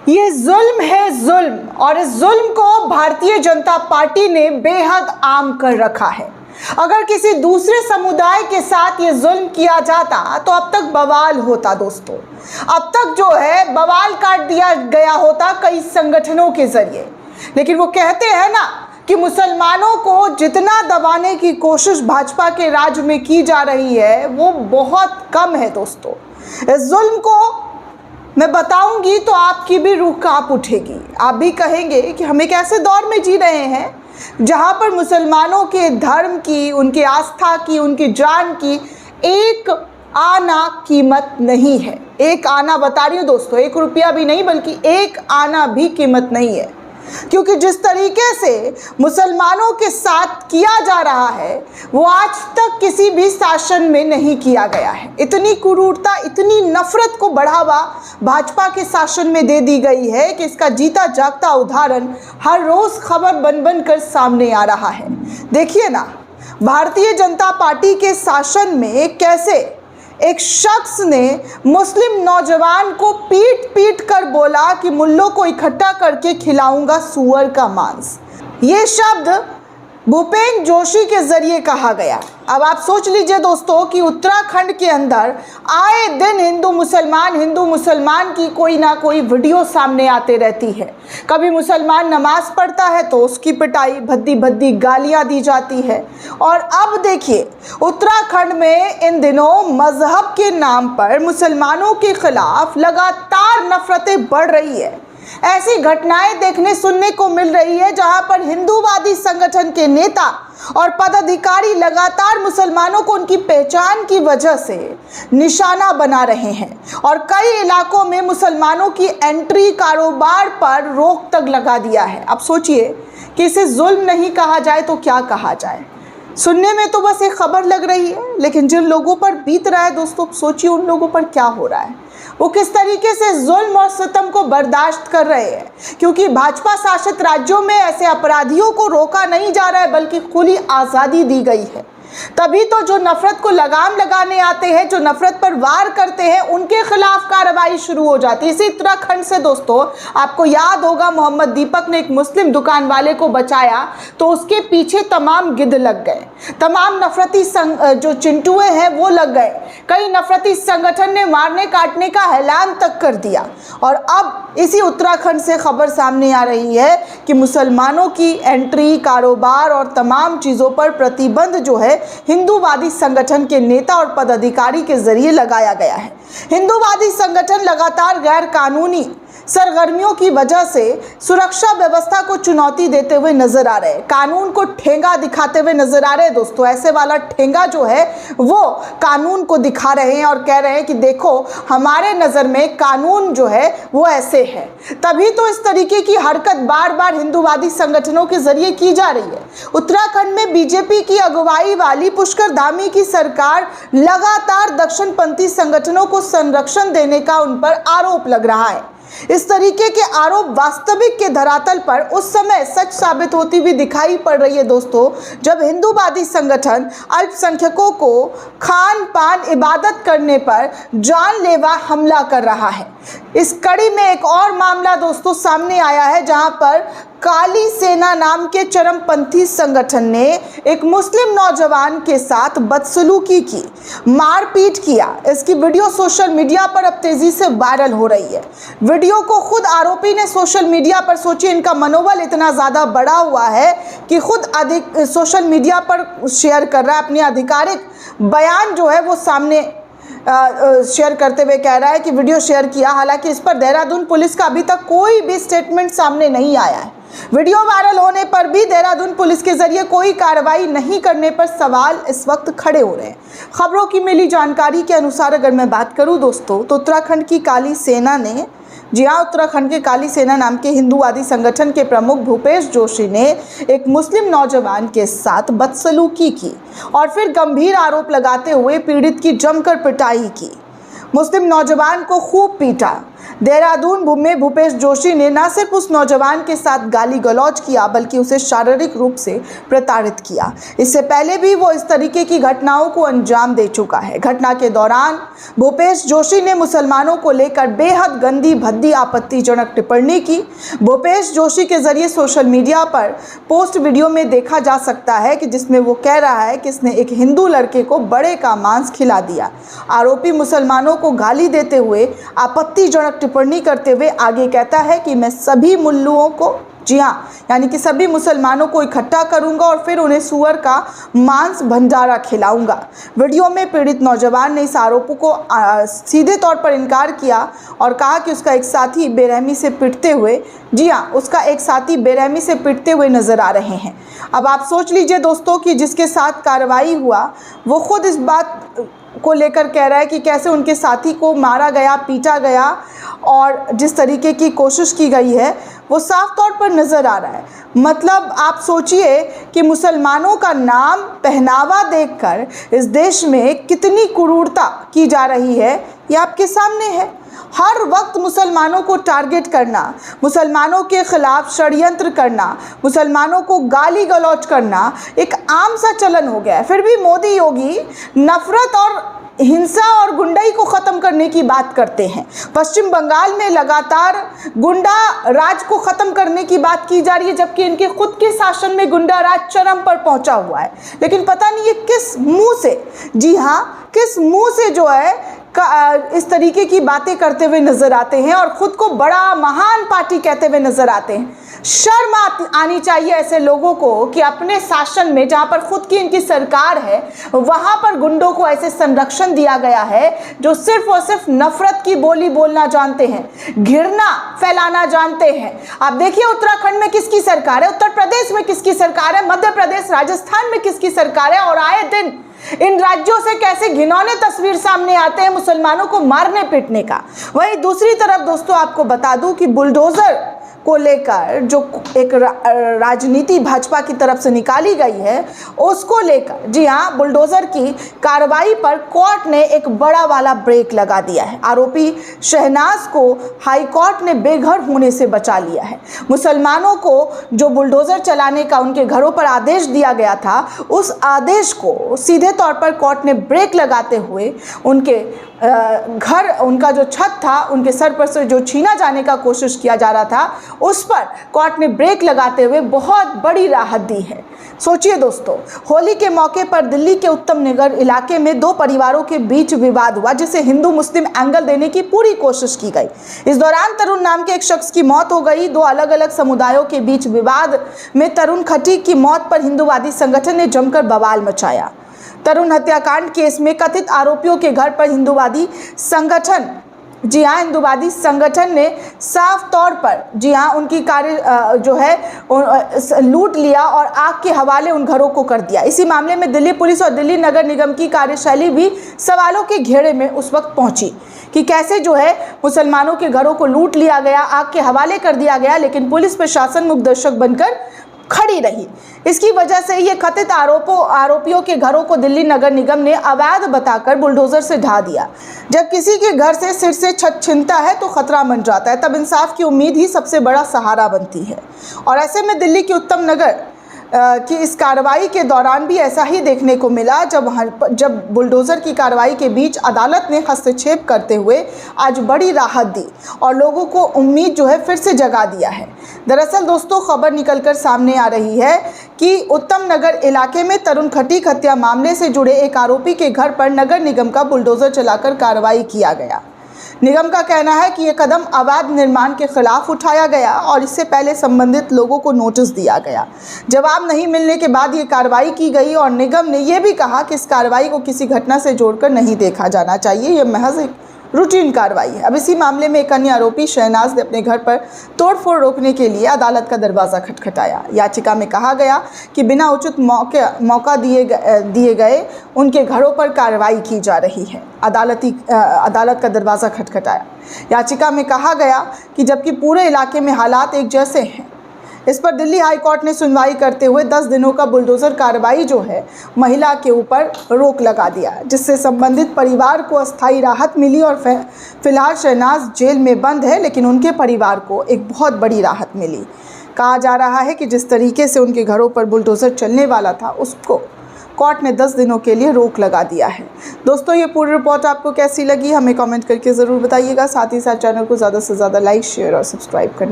ये जुल्म है जुल्म, और इस जुल्म को भारतीय जनता पार्टी ने बेहद आम कर रखा है। अगर किसी दूसरे समुदाय के साथ ये जुल्म किया जाता तो अब तक बवाल होता दोस्तों। अब तक जो है बवाल काट दिया गया होता कई संगठनों के जरिए। लेकिन वो कहते हैं ना कि मुसलमानों को जितना दबाने की कोशिश भाजपा के राज में की जा रही है वो बहुत कम है दोस्तों। इस जुल्म को मैं बताऊंगी तो आपकी भी रूह कांप उठेगी। आप भी कहेंगे कि हम एक ऐसे दौर में जी रहे हैं जहां पर मुसलमानों के धर्म की, उनके आस्था की, उनकी जान की एक आना कीमत नहीं है। एक आना बता रही हूँ दोस्तों, 1 रुपया भी नहीं बल्कि 1 आना भी कीमत नहीं है। क्योंकि जिस तरीके से मुसलमानों के साथ किया जा रहा है वो आज तक किसी भी शासन में नहीं किया गया है। इतनी क्रूरता, इतनी नफरत को बढ़ावा भाजपा के शासन में दे दी गई है कि इसका जीता जागता उदाहरण हर रोज खबर बन बन कर सामने आ रहा है। देखिए ना, भारतीय जनता पार्टी के शासन में कैसे एक शख्स ने मुस्लिम नौजवान को पीट पीट कर बोला कि मुल्लों को इकट्ठा करके खिलाऊंगा सूअर का मांस। ये शब्द भूपेन जोशी के जरिए कहा गया। अब आप सोच लीजिए दोस्तों कि उत्तराखंड के अंदर आए दिन हिंदू मुसलमान की कोई ना कोई वीडियो सामने आते रहती है। कभी मुसलमान नमाज पढ़ता है तो उसकी पिटाई, भद्दी भद्दी गालियां दी जाती है। और अब देखिए उत्तराखंड में इन दिनों मजहब के नाम पर मुसलमानों के खिलाफ लगातार नफरतें बढ़ रही है। ऐसी घटनाएं देखने सुनने को मिल रही है जहां पर हिंदूवादी संगठन के नेता और पदाधिकारी लगातार मुसलमानों को उनकी पहचान की वजह से निशाना बना रहे हैं और कई इलाकों में मुसलमानों की एंट्री, कारोबार पर रोक तक लगा दिया है। अब सोचिए कि इसे जुल्म नहीं कहा जाए तो क्या कहा जाए। सुनने में तो बस एक खबर लग रही है, लेकिन जिन लोगों पर बीत रहा है दोस्तों, सोचिए उन लोगों पर क्या हो रहा है। वो किस तरीके से जुल्म और सितम को बर्दाश्त कर रहे हैं, क्योंकि भाजपा शासित राज्यों में ऐसे अपराधियों को रोका नहीं जा रहा है बल्कि खुली आज़ादी दी गई है। तभी तो जो नफरत को लगाम लगाने आते हैं, जो नफरत पर वार करते हैं, उनके खिलाफ कार्रवाई शुरू हो जाती है। इसी उत्तराखंड से दोस्तों आपको याद होगा, मोहम्मद दीपक ने एक मुस्लिम दुकान वाले को बचाया तो उसके पीछे तमाम गिद्ध लग गए, तमाम नफरती जो चिंटुए हैं वो लग गए। कई नफरती संगठन ने मारने काटने का ऐलान तक कर दिया। और अब इसी उत्तराखंड से खबर सामने आ रही है कि मुसलमानों की एंट्री, कारोबार और तमाम चीज़ों पर प्रतिबंध जो है हिंदूवादी संगठन के नेता और पदाधिकारी के जरिए लगाया गया है। हिंदूवादी संगठन लगातार गैर कानूनी सरगर्मियों की वजह से सुरक्षा व्यवस्था को चुनौती देते हुए नजर आ रहे हैं, कानून को ठेंगा दिखाते हुए नजर आ रहे हैं दोस्तों। ऐसे वाला ठेंगा जो है वो कानून को दिखा रहे हैं और कह रहे हैं कि देखो हमारे नज़र में कानून जो है वो ऐसे है। तभी तो इस तरीके की हरकत बार बार हिंदूवादी संगठनों के जरिए की जा रही है। उत्तराखंड में बीजेपी की अगुवाई वाली पुष्कर धामी की सरकार लगातार दक्षिणपंथी संगठनों को संरक्षण देने का उन पर आरोप लग रहा है। इस तरीके के आरोप वास्तविक के धरातल पर उस समय सच साबित होती हुई दिखाई पड़ रही है दोस्तों, जब हिंदूवादी संगठन अल्पसंख्यकों को खान पान, इबादत करने पर जानलेवा हमला कर रहा है। इस कड़ी में एक और मामला दोस्तों सामने आया है जहां पर काली सेना नाम के चरमपंथी संगठन ने एक मुस्लिम नौजवान के साथ बदसलूकी की, मारपीट किया। इसकी वीडियो सोशल मीडिया पर अब तेजी से वायरल हो रही है। वीडियो को खुद आरोपी ने सोशल मीडिया पर, सोचिए इनका मनोबल इतना ज़्यादा बढ़ा हुआ है कि खुद सोशल मीडिया पर शेयर कर रहा है, अपनी आधिकारिक बयान जो है वो सामने शेयर करते हुए कह रहा है कि वीडियो शेयर किया। हालांकि इस पर देहरादून पुलिस का अभी तक कोई भी स्टेटमेंट सामने नहीं आया है। वीडियो वायरल होने पर भी देहरादून पुलिस के जरिए कोई कार्रवाई नहीं करने पर सवाल इस वक्त खड़े हो रहे हैं। खबरों की मिली जानकारी के अनुसार अगर मैं बात करूं दोस्तों, तो उत्तराखंड की काली सेना ने, जी हाँ, उत्तराखंड के काली सेना नाम के हिंदूवादी संगठन के प्रमुख भूपेश जोशी ने एक मुस्लिम नौजवान के साथ बदसलूकी की और फिर गंभीर आरोप लगाते हुए पीड़ित की जमकर पिटाई की। मुस्लिम नौजवान को खूब पीटा, देहरादून में भूपेश जोशी ने न सिर्फ उस नौजवान के साथ गाली गलौज किया बल्कि उसे शारीरिक रूप से प्रताड़ित किया। इससे पहले भी वो इस तरीके की घटनाओं को अंजाम दे चुका है। घटना के दौरान भूपेश जोशी ने मुसलमानों को लेकर बेहद गंदी भद्दी आपत्तिजनक टिप्पणी की। भूपेश जोशी के जरिए सोशल मीडिया पर पोस्ट वीडियो में देखा जा सकता है कि जिसमें वो कह रहा है कि इसने एक हिंदू लड़के को बड़े का मांस खिला दिया। आरोपी मुसलमानों को गाली देते हुए आपत्तिजनक टिप्पणी करते हुए आगे कहता है कि मैं सभी मुल्लुओं को, जी हाँ, यानी कि सभी मुसलमानों को इकट्ठा करूंगा और फिर उन्हें सुअर का मांस भंडारा खिलाऊंगा। वीडियो में पीड़ित नौजवान ने इस आरोप को सीधे तौर पर इनकार किया और कहा कि उसका एक साथी बेरहमी से पिटते हुए, जी हाँ, उसका एक साथी बेरहमी से पिटते हुए नजर आ रहे हैं। अब आप सोच लीजिए दोस्तों कि जिसके साथ कार्रवाई हुआ वो खुद इस बात को लेकर कह रहा है कि कैसे उनके साथी को मारा गया, पीटा गया और जिस तरीके की कोशिश की गई है वो साफ तौर पर नज़र आ रहा है। मतलब आप सोचिए कि मुसलमानों का नाम, पहनावा देखकर इस देश में कितनी क्रूरता की जा रही है, ये आपके सामने है। हर वक्त मुसलमानों को टारगेट करना, मुसलमानों के खिलाफ षड्यंत्र करना, मुसलमानों को गाली गलौज करना एक आम सा चलन हो गया है। फिर भी मोदी योगी नफरत और हिंसा और गुंडाई को ख़त्म करने की बात करते हैं। पश्चिम बंगाल में लगातार गुंडा राज को ख़त्म करने की बात की जा रही है, जबकि इनके खुद के शासन में गुंडा राज चरम पर पहुंचा हुआ है। लेकिन पता नहीं ये किस मुंह से, जी हाँ, किस मुंह से जो है इस तरीके की बातें करते हुए नजर आते हैं और खुद को बड़ा महान पार्टी कहते हुए नजर आते हैं। शर्म आनी चाहिए ऐसे लोगों को कि अपने शासन में, जहां पर खुद की इनकी सरकार है, वहां पर गुंडों को ऐसे संरक्षण दिया गया है जो सिर्फ और सिर्फ नफरत की बोली बोलना जानते हैं, घृणा फैलाना जानते हैं। आप देखिए उत्तराखंड में किसकी सरकार है, उत्तर प्रदेश में किसकी सरकार है, मध्य प्रदेश, राजस्थान में किसकी सरकार है, और आए दिन इन राज्यों से कैसे घिनौने तस्वीर सामने आते हैं मुसलमानों को मारने पीटने का। वहीं दूसरी तरफ दोस्तों आपको बता दूं कि बुलडोजर को लेकर जो एक राजनीति भाजपा की तरफ से निकाली गई है उसको लेकर, जी हाँ, बुलडोजर की कार्रवाई पर कोर्ट ने एक बड़ा वाला ब्रेक लगा दिया है। आरोपी शहनाज को हाई कोर्ट ने बेघर होने से बचा लिया है। मुसलमानों को जो बुलडोजर चलाने का उनके घरों पर आदेश दिया गया था, उस आदेश को सीधे तौर पर कोर्ट ने ब्रेक लगाते हुए उनके घर, उनका जो छत था, उनके सर पर से जो छीना जाने का कोशिश किया जा रहा था, उस पर कोर्ट ने ब्रेक लगाते हुए बहुत बड़ी राहत दी है। सोचिए दोस्तों, होली के मौके पर दिल्ली के उत्तम नगर इलाके में दो परिवारों के बीच विवाद हुआ जिसे हिंदू मुस्लिम एंगल देने की पूरी कोशिश की गई। इस दौरान तरुण नाम के एक शख्स की मौत हो गई। दो अलग अलग समुदायों के बीच विवाद में तरुण खटीक की मौत पर हिंदूवादी संगठन ने जमकर बवाल मचाया। तरुण हत्याकांड केस में कथित आरोपियों के घर पर हिंदूवादी संगठन, जी हाँ, हिंदूवादी संगठन ने साफ तौर पर, जी हाँ, उनकी कार्य जो है लूट लिया और आग के हवाले उन घरों को कर दिया। इसी मामले में दिल्ली पुलिस और दिल्ली नगर निगम की कार्यशैली भी सवालों के घेरे में उस वक्त पहुंची कि कैसे जो है मुसलमानों के घरों को लूट लिया गया, आग के हवाले कर दिया गया, लेकिन पुलिस प्रशासन मुखदर्शक बनकर खड़ी रही। इसकी वजह से ये कथित आरोपियों के घरों को दिल्ली नगर निगम ने अवैध बताकर बुलडोजर से ढा दिया। जब किसी के घर से सिर से छत छिनता है तो खतरा मंड जाता है, तब इंसाफ की उम्मीद ही सबसे बड़ा सहारा बनती है। और ऐसे में दिल्ली के उत्तम नगर कि इस कार्रवाई के दौरान भी ऐसा ही देखने को मिला, जब बुलडोज़र की कार्रवाई के बीच अदालत ने हस्तक्षेप करते हुए आज बड़ी राहत दी और लोगों को उम्मीद जो है फिर से जगा दिया है। दरअसल दोस्तों, खबर निकलकर सामने आ रही है कि उत्तम नगर इलाके में तरुण खटीक हत्या मामले से जुड़े एक आरोपी के घर पर नगर निगम का बुलडोज़र चलाकर कार्रवाई किया गया। निगम का कहना है कि यह कदम अवैध निर्माण के खिलाफ उठाया गया और इससे पहले संबंधित लोगों को नोटिस दिया गया। जवाब नहीं मिलने के बाद ये कार्रवाई की गई और निगम ने यह भी कहा कि इस कार्रवाई को किसी घटना से जोड़कर नहीं देखा जाना चाहिए, यह महज एक रूटीन कार्रवाई है। अब इसी मामले में एक अन्य आरोपी शहनाज ने अपने घर पर तोड़फोड़ रोकने के लिए अदालत का दरवाज़ा खटखटाया। याचिका में कहा गया कि बिना उचित मौका दिए गए उनके घरों पर कार्रवाई की जा रही है। अदालत का दरवाज़ा खटखटाया। याचिका में कहा गया कि जबकि पूरे इलाके में हालात एक जैसे हैं, इस पर दिल्ली हाई कोर्ट ने सुनवाई करते हुए 10 दिनों का बुलडोजर कार्रवाई जो है महिला के ऊपर रोक लगा दिया, जिससे संबंधित परिवार को अस्थायी राहत मिली और फिलहाल शहनाज जेल में बंद है, लेकिन उनके परिवार को एक बहुत बड़ी राहत मिली। कहा जा रहा है कि जिस तरीके से उनके घरों पर बुलडोजर चलने वाला था उसको कोर्ट ने 10 दिनों के लिए रोक लगा दिया है। दोस्तों, ये पूरी रिपोर्ट आपको कैसी लगी हमें कमेंट करके ज़रूर बताइएगा। साथ ही साथ चैनल को ज़्यादा से ज़्यादा लाइक, शेयर और सब्सक्राइब करना